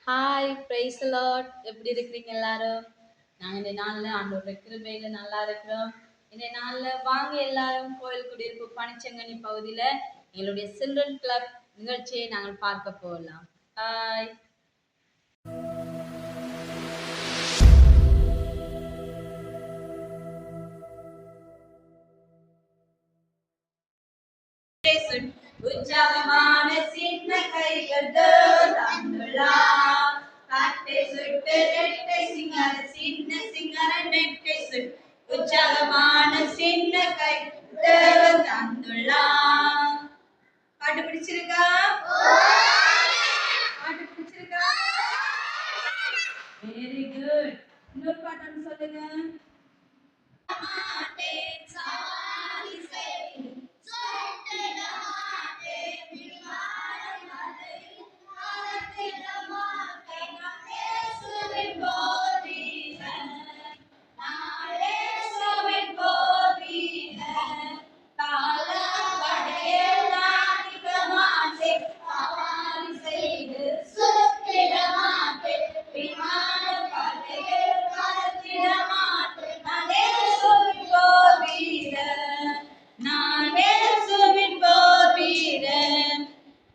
Hi price Lord. எப்படி இருக்கிறீங்க எல்லாரும்? நாங்கள் இந்த நாளில் ஆண்டோட கிருபையில நல்லா இருக்கிறோம். இந்த நாளில் வாங்க எல்லாரும் கோயில் குடியிருப்பு பனிச்சங்கனி பகுதியில் எங்களுடைய சில்ட்ரன் கிளப் நிகழ்ச்சியை நாங்கள் பார்க்க போகலாம். ஹாய். உற்சாகமான சின்ன கைகள் தந்துள்ளார். காட்டை சுட்டு ரெட்டை சிங்கர சின்ன சிங்கர நெட்டை சுட்டு உற்சாகமான சின்ன கை தேவன் தந்துள்ளார். பாட்டு பிடிச்சிருக்கா? பாட்டு பிடிச்சிருக்கா? Very good. இன்னொரு பாட்டு சொல்லுங்க.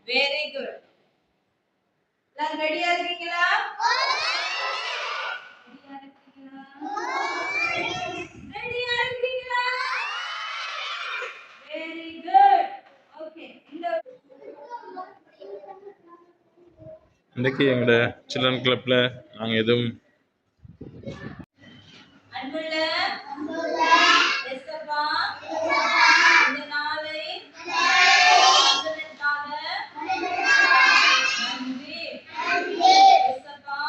Very good. எல்லாரும் ரெடியா இருக்கீங்களா? ரெடியா இருக்கீங்களா? Very good. ஓகே. இன்றைக்கு எங்களோட சில்ட்ரன் கிளப்பில் நாங்கள் எதுவும் அன்புள்ள எஸ்தப்பா, இந்த நாளை வந்ததற்காக நன்றி. எஸ்தப்பா,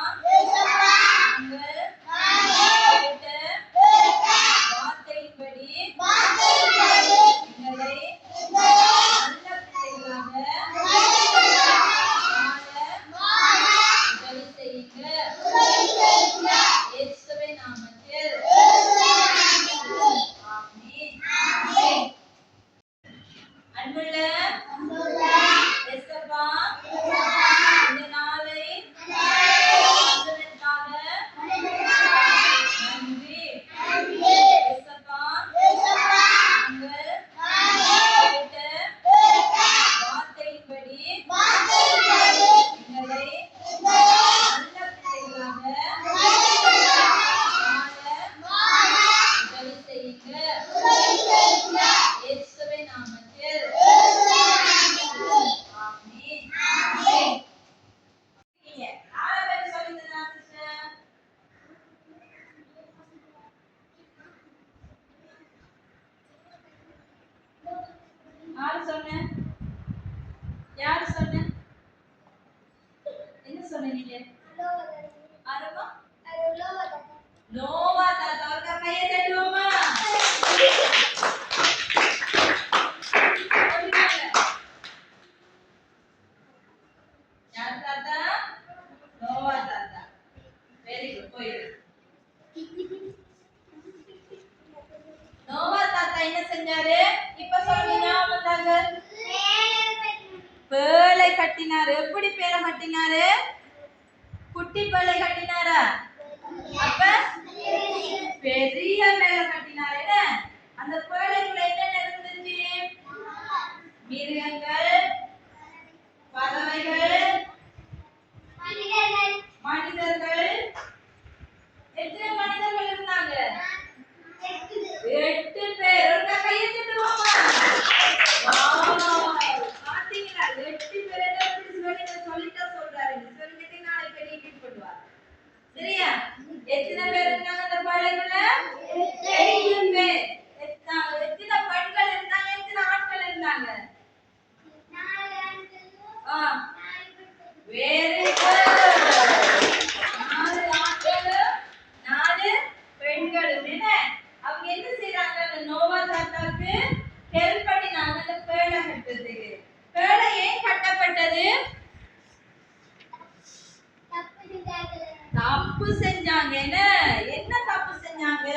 நாங்கள் கேட்ட வார்த்தையின்படி எங்களை நல்ல பிள்ளைகளாக வாழ உதவி செய்யுங்க. இயேசுவின் நாமத்தில் ஆமென். அன்புள்ள எஸ்தப்பா, இந்த நாளை வந்ததற்காக நன்றி. எஸ்தப்பா, நாங்கள் கேட்ட வார்த்தையின்படி எங்களை நல்ல பிள்ளைகளாக வாழ உதவி செய்யுங்க. இயேசுவின் நாமத்தில் ஆமென். யாரை பத்தி சொல்லித்தரா சிஸ்டர்? யாரு சொன்ன? யாரு சொன்ன? என்ன சொன்னீங்க? ஆரம்பா? நோவா தாத்தா. அவருக்கு கையை தட்டுவோமா? யார் தாத்தா? நோவா தாத்தா. Very good. போயிடு. நோவா தாத்தா என்ன செஞ்சாரு? இப்ப சொல்லுங்க. ஞாபகம் தாங்க. பேழை கட்டினாரு. எப்படி பேழை கட்டினாரு? குட்டி பேழை கட்டினாரா? அப்ப பெரிய பேழை கட்டினாரு. என்ன? அந்த பேழைக்குள்ள என்ன இருந்துச்சு? மிருகங்கள், பறவைகள், மனிதர்கள். எத்தனை மனிதர்கள் இருந்தாங்க? 8 பேர். ஒரு கையை தட்டுவோமா? பாத்தீங்களா? 8 பேர் சொல்லிட்டா சொல்றாரு. சொல்லிட்டு நாளைக்கு ரிப்பீட் பண்ணுவார். சரியா? எத்தனை பேர் இருந்தாங்க அந்த பாளையத்துல? 8 பேர். எத்தனை பெண்கள் இருந்தாங்க? எத்தனை ஆட்கள் இருந்தாங்க? Very good. 4 ஆட்களும் 4 பெண்களும். என்ன? அவங்க என்ன செய்றாங்க? அந்த நோவா தாத்தாக்கு ஹெல்ப் பண்ணினாங்க அந்த பேழை கட்டுறதுக்கு. பேழை ஏன் கட்டப்பட்டது? தப்பு செஞ்சாங்க. என்ன தப்பு செஞ்சாங்க?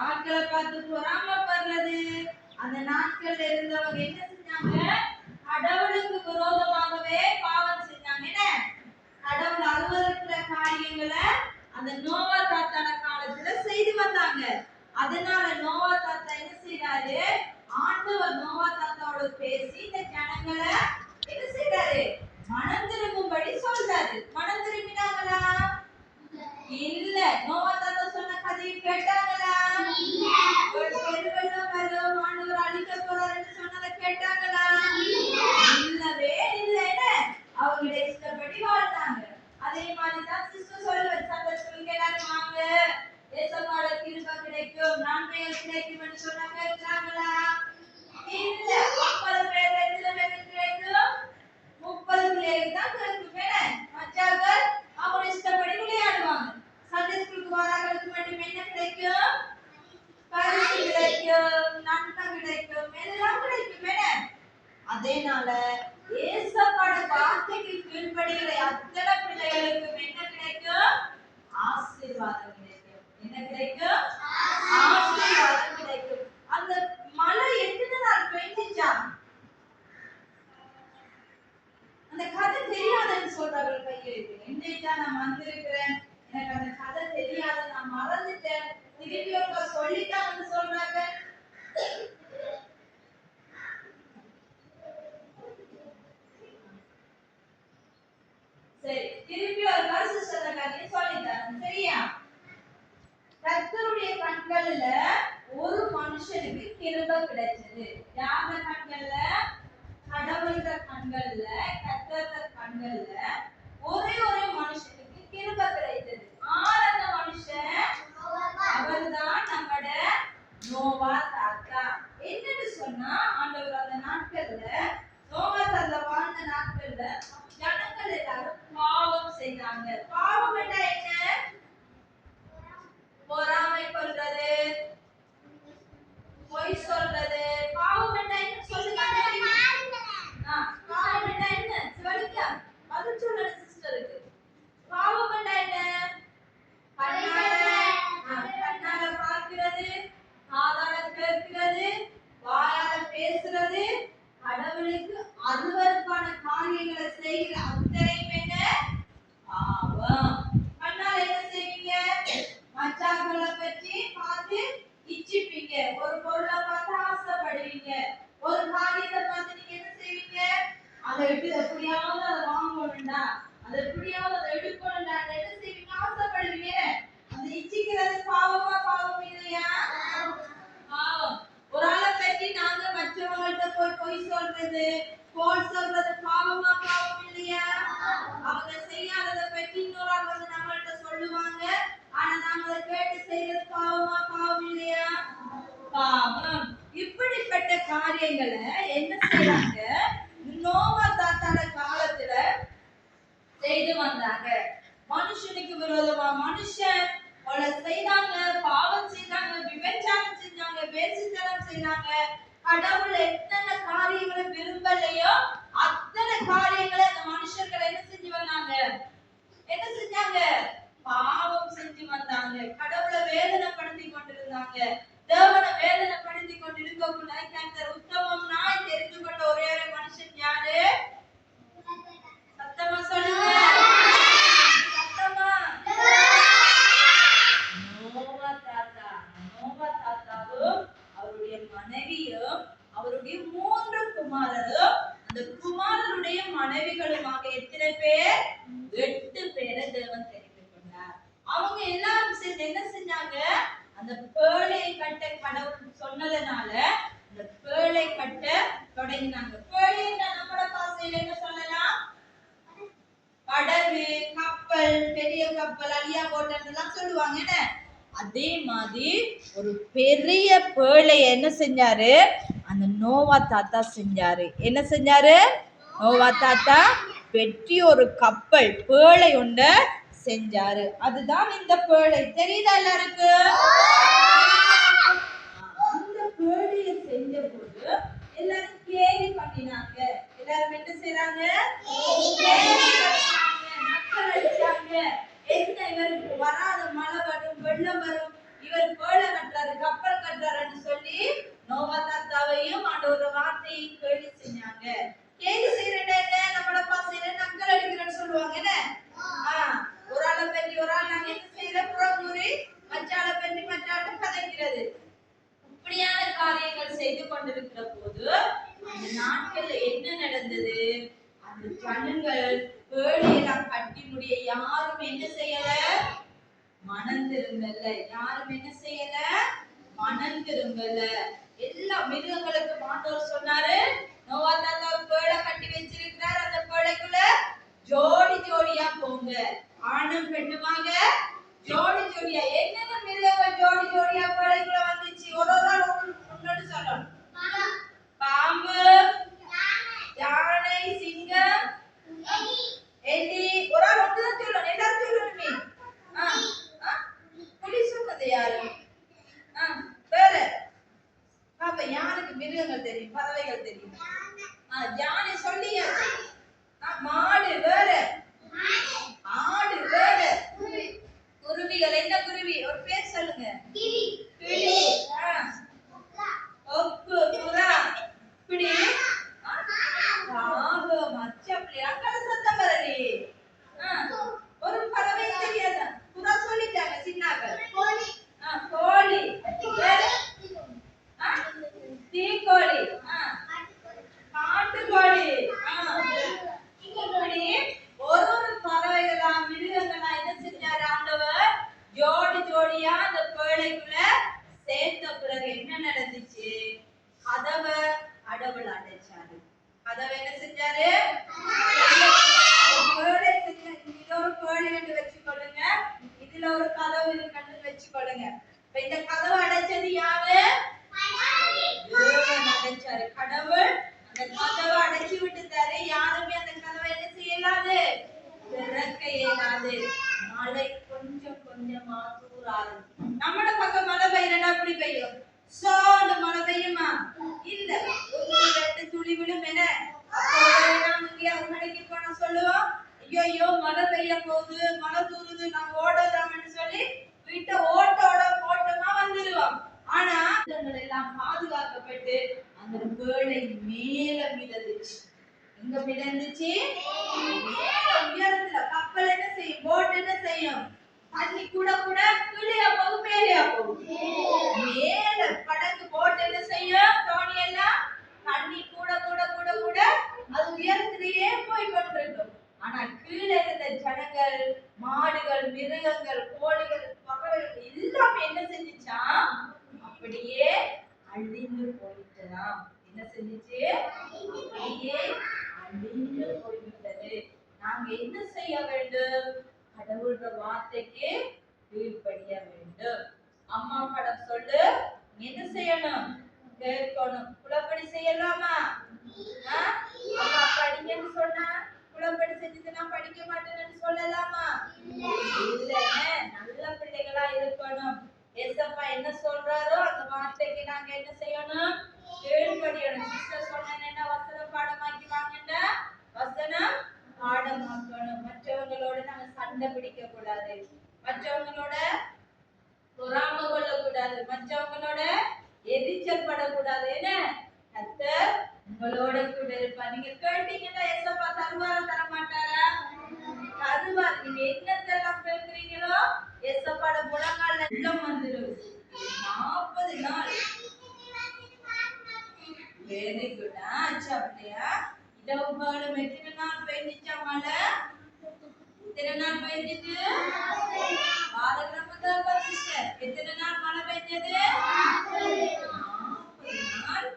ஆட்களை பார்த்து பொறாமப்படுறது. அந்த நாட்கள்ல இருந்தவங்க என்ன செஞ்சாங்க? கடவுளுக்கு விரோதமாகவே இன்னைக்கு தான் நான் வந்திருக்கிறேன், எனக்கு அந்த கதை தெரியாது, நான் மறந்துட்டேன், திருப்பி ஒருக்கா சொல்லிட்டாங்கன்னு சொல்றாங்க. சரி, திருப்பி ஒரு கருத்து சொல்ற கதையை சொல்லித்தரேன், சரியா? கர்த்தருடைய கண்கள்ல ஒரு மனுஷனுக்கு கிருபை கிடைச்சது. யார கண்கள்ல? கடவுளோட கண்கள்ல, கர்த்தரோட கண்கள்ல ஒரே ஒரு மனுஷனுக்கு கிருபை கிடைத்தது. ஆர் அந்த மனுஷன்? அவர்தான் நம்மட நோவா தாத்தா. என்னன்னு சொன்னா, ஆண்டவர் அந்த நாட்கள்ல, நோவா தாத்தா வாழ்ந்த நாட்கள்ல ஜனங்கள் எல்லாரும் பாவம் செய்தாங்க. பாவம் என்ன? பொறாமை கொள்றது, பொய் சொல்றது. பாவம் என்ன சொல்லுங்க. பாவம் என்ன? சொல்லுங்க, பதில் சொல்லுங்க சிஸ்டருக்கு. பாவம் என்ன? கண்ணால பார்க்கிறது, காதால கேட்கிறது, வாயால பேசுறது, கடவுளுக்கு அருவருப்பான காரியங்களை செய்கிற அத்தனையும் என்ன? பாவம். கண்ணால என்ன செய்வீங்க? மச்சாக்களை பற்றி பார்த்து இச்சிப்பீங்க, ஒரு பொருளை பார்த்து ஆசைப்படுவீங்க, ஒரு காரியத்தை பார்த்து நீங்க என்ன செய்வீங்க? அதை விட்டு எப்படியாவது அதை வாங்கணும்டா, அதை எப்படியாவது அதை எடுக்கணும்டா, என்ன செய்வீங்க? ஆசைப்படுவீங்க. அந்த இச்சிக்கிறது பாவமா பாவம் இல்லையா? பாவம். ஒரு ஆளை பற்றி நாங்க மற்றவங்கள்ட்ட போய் பொய் சொல்றது, கோல் சொல்றது பாவமா பாவம் இல்லையா? அவங்க செய்யாததை பற்றி இன்னொரு ஆள் வந்து நம்மள்ட்ட சொல்லுவாங்க, ஆனா நாம அதை கேட்டு செய்யறது பாவமா பாவம் இல்லையா? பாவம். இப்படிப்பட்ட காரியங்களை என்ன செய்றாங்க? நோவா தாத்தாட காலத்துல செய்து வந்தாங்க. மனுஷனுக்கு விரோதமா மனுஷன் கொலை செய்தாங்க, பாவம் செய்தாங்க, விபச்சாரம் செஞ்சாங்க, வேசித்தனம் செய்தாங்க. கடவுள் என்னென்ன காரியங்களை விரும்பலையோ அத்தனை காரியங்களை அந்த மனுஷர்கள் என்ன செஞ்சு வந்தாங்க? என்ன செஞ்சாங்க? பாவம் செஞ்சு வந்தாங்க. கடவுளை வேதனைப்படுத்தி கொண்டிருந்தாங்க. தேவனை வேதனைப்படுத்தி கொண்டிருக்கக்குள்ள கர்த்தர் உத்தமம் நான் தெரிந்து கொண்ட ஒரே ஒரு மனுஷன் யாரு? சத்தமா சொல்லுங்க. சத்தமா. நோவா தாத்தா. நோவா தாத்தாவும் அவருடைய மனைவியும் அவருடைய 3 குமாரரும் அந்த குமாரருடைய மனைவிகளுமாக எத்தனை பேர்? 8 பேரை தேவன் தெரிந்து கொண்டார். அவங்க எல்லாரும் சேர்ந்து என்ன செஞ்சாங்க? அந்த பேழையை கட்ட கடவுள் சொன்னதனால அந்த பேழை கட்ட தொடங்கினாங்க. பேழைன்னா நம்மளோட பாசையில என்ன சொல்லலாம்? படகு, கப்பல், பெரிய கப்பல், அலியா போட் எல்லாம் சொல்லுவாங்க. என்ன அதே மாதிரி ஒரு பெரிய பேழையை என்ன செஞ்சாரு? அந்த நோவா தாத்தா செஞ்சாரு. என்ன செஞ்சாரு? நோவா தாத்தா பெரிய ஒரு கப்பல் பேழை ஒண்ட செஞ்சாரு. அதுதான் இந்த பேழை. தெரியுதா எல்லாருக்கும்? அந்த பேழையை செஞ்ச போது எல்லாரும் கேலி பண்ணினாங்க. எல்லாரும் என்ன செய்றாங்க? நக்கல் அடிச்சாங்க. என்ன இவருக்கு வராத மழை வரும், வெள்ளம் வரும், இவர் பேழை கட்டுறாரு, கப்பல் கட்டுறாருன்னு சொல்லி நோவா தாத்தாவையும் ஆண்டவரோட வார்த்தையும் கேலி செஞ்சாங்க. கேலி செய்யறேன் என்ன? நம்மள பாசையில நக்கல் அடிக்கிறேன்னு சொல்லுவாங்க. என்ன ஒரு ஆளை பற்றி ஒரு ஆள் நாங்க என்ன செய்யற? புறங்கூறி மற்றாளை பற்றி மற்றாளை கதைக்கிறது. இப்படியான காரியங்கள் செய்து கொண்டிருக்கிற போது அந்த நாட்கள்ல என்ன நடந்தது? அந்த ஜனங்கள் பேழையெல்லாம் கட்டி முடிய யாரும் என்ன செய்யல? மனம் திரும்பல. யாரும் என்ன செய்யல? மனம் திரும்பல. எல்லா மிருகங்களுக்கு ஆண்டவர் சொன்னாரு, நோவா தாத்தா ஒரு பேழை கட்டி வச்சிருக்கிறார், அந்த பேழைக்குள்ள ஜோடி ஜோடியா போங்க, ஆணும் பெண்ணுமாக ஜோடி ஜோடியா. என்னென்ன மிருகங்கள் ஜோடி ஜோடியா பேழைக்குள்ள வந்துச்சு? ஒரு ஆள் முன்னோடு சொல்லணும். பாம்பு, யானை, சிங்கம், எலி. ஒரு ஆள் ஒன்றுதான் சொல்லணும், எல்லாரும் சொல்லணுமே. புலி சொன்னது யாரு? வேற பாப்பா, யாருக்கு மிருகங்கள் தெரியும், பறவைகள் தெரியும். யானை சொல்லியாச்சு. மாடு வேற, ஆடு வேற, குருவிகள். என்ன குருவி? ஒரு பேர் சொல்லுங்க. கிளி, ஒப்பு, புறா, இப்படி காகம், மச்சப்பிள்ளை. அக்கட சத்தம் வரடி. இதுல ஒரு கதவு இருக்குன்னு வச்சுக்கொள்ளுங்க. இப்ப இந்த கதவை அடைச்சது யாரு? தேவன் அடைச்சாரு. கடவுள் அந்த கதவை அடைச்சு விட்டுட்டாரு. யாருமே அந்த கதவை என்ன செய்யலாது? திறக்க இயலாது. மழை கொஞ்சம் கொஞ்சமா தூராது. நம்மட பக்கம் மழை பெய்யறா அப்படி பெய்யும். சோடு மழை பெய்யுமா? இல்ல. ஒரு ரெண்டு துளி விழும். என கடைக்கு போனா சொல்லுவோம், ஐயோ மழை பெய்ய போகுது, மழை தூருது, நான் ஓடலாம்னு சொல்லி வீட்டை ஓட்டோட ஓட்டமா வந்துடுவோம். ஆனா எல்லாம் பாதுகாக்கப்பட்டு அந்த வேளை மேல மிதந்துச்சு. எங்க மிதந்துச்சு? மேல உயரத்துல. கப்பல் என்ன செய்யும்? போட் என்ன செய்யும்? தண்ணி கூட கூட கீழே போகும், மேலேயா போகும்? மேல படகு போட் என்ன செய்யும்? தோணி எல்லாம் தண்ணி கூட கூட கூட கூட அது உயரத்திலேயே போய் கொண்டிருக்கும். ஆனா கீழே இருந்த ஜனங்கள், மாடுகள், மிருகங்கள், கோழிகள், பறவைகள் எல்லாமே என்ன செஞ்சுச்சா? அப்படியே அழிந்து போயிட்டதாம். என்ன செஞ்சுச்சு? அப்படியே அழிந்து போய்விட்டது. நாங்க என்ன செய்ய வேண்டும்? கடவுளோட வார்த்தைக்கு கீழ்ப்படிய வேண்டும். அம்மா படம் சொல்லு, என்ன செய்யணும்? கேட்கணும். குளப்படி செய்யலாமா? அம்மா படிக்கன்னு சொன்னா குளப்படி செஞ்சுட்டு நான் படிக்க மாட்டேன்னு சொல்லலாமா? இல்ல. நல்ல பிள்ளைகளா இருக்கணும். ஏசப்பா என்ன சொல்றாரோ அந்த வார்த்தைக்கு நாங்க என்ன செய்யணும்? கீழ்ப்படியணும். சிஸ்டர் சொன்னேன், என்ன வசனம் பாடமாக்கி வாங்கன்னா வசனம் பாடமாக்கணும். மற்றவங்களோட நாங்க சண்டை பிடிக்க கூடாது, மற்றவங்களோட பொறாமை கொள்ளக்கூடாது, மற்றவங்களோட எரிச்சல் படக்கூடாது. என்ன கர்த்தர் உங்களோட கூட இருப்பார். நீங்க கேட்டீங்கன்னா ஏசப்பா தருவாரா தர மாட்டாரா? தருவார். நீங்க என்னத்தெல்லாம் கேட்கிறீங்களோ ஏசப்பாட முழங்கால உள்ளம் வந்துடும். 40 நாள். Very good. ஆச்சா அப்படியா? இரவு பகலும் எத்தனை நாள் பெய்ஞ்சிச்சா மழை? எத்தனை நாள் பெய்ஞ்சிச்சு? பாரகிராமதா சிஸ்டர், எத்தனை நாள் மழை பெய்ஞ்சது? 40 நாள்.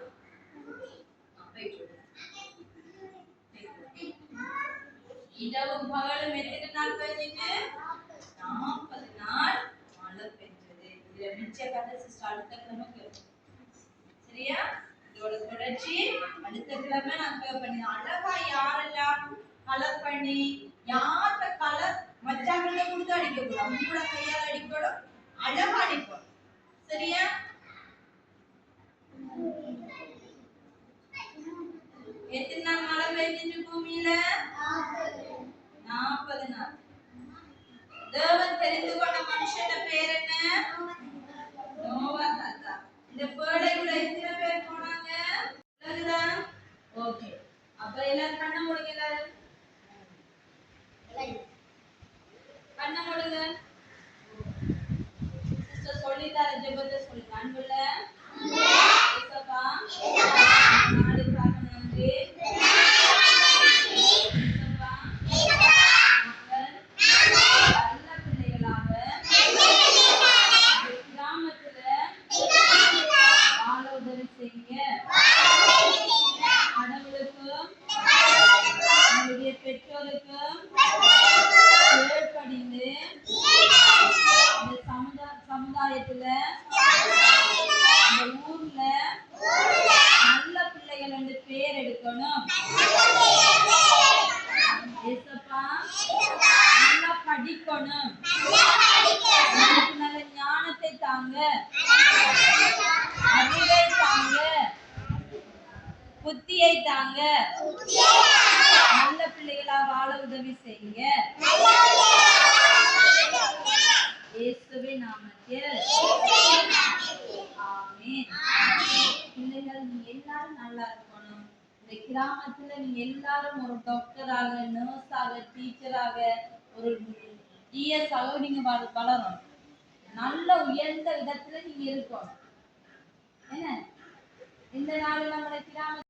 இரவு பகலும் எத்தனை நாள் பெய்ஞ்சிச்சு? 40 நாள் மழை பெய்ஞ்சது. இதுல மிச்ச கதை சிஸ்டர் அடுத்த கிழமை கேட்போம். சரியா? இதோட தொடர்ச்சி அடுத்த கிழமை நான் கேட்பேன். அழகா யாரெல்லாம் கலர் பண்ணி, யார்கிட்ட கலர் மச்சாக்களை கொடுத்து அடிக்க கூடாது, உங்களோட கையால் அடிக்கணும், அழகா அடிப்போம். சரியா? எத்தனை நாள் மழை பெய்ஞ்சிச்சு பூமியில? 40 நாள். தேவன் தெரிந்து கொண்ட மனுஷன பேர் என்ன? நோவா தாத்தா. இந்த பேழைக்குள்ள எத்தனை பேர் போனாங்க? ஓகே. அப்ப எல்லாரும் கண்ணை மூடுங்க. எல்லாரும் கண்ணை மூடுங்க. சிஸ்டர் சொல்லிட்டாரு, ஜெபத்தை சொல்லுங்க. அன்புள்ள இயேசுப்பா, நாளுக்காக நன்றி. இயேசுப்பா, நல்ல பிள்ளைகளாக கிராமத்துல வாழ உதவி செய்யுங்க. கடவுளுக்கும் நம்முடைய பெற்றோருக்கும் கீழ்ப்படிந்து இந்த சமுதாயத்துல இந்த ஊர்ல நல்ல பிள்ளைகள் என்று பேர் எடுக்கணும். ஏசப்பா, நல்லா படிக்கணும். நல்ல ஞானத்தை தாங்க, அறிவை தாங்க, புத்தியை தாங்க. நல்ல பிள்ளைகளா வாழ உதவி செய்யுங்க. இயேசுவின் நாமத்தில் ஆமென். பிள்ளைகள், நீங்க எல்லாரும் நல்லா இருக்கணும். இந்த கிராமத்துல நீங்க எல்லாரும் ஒரு டாக்டராக, நர்ஸாக, டீச்சராக, ஒரு டிஎஸ் ஆக நீங்க வளரணும். நல்ல உயர்ந்த இடத்துல நீங்க இருக்கணும். என்ன இந்த நாள் நம்மளை கிராம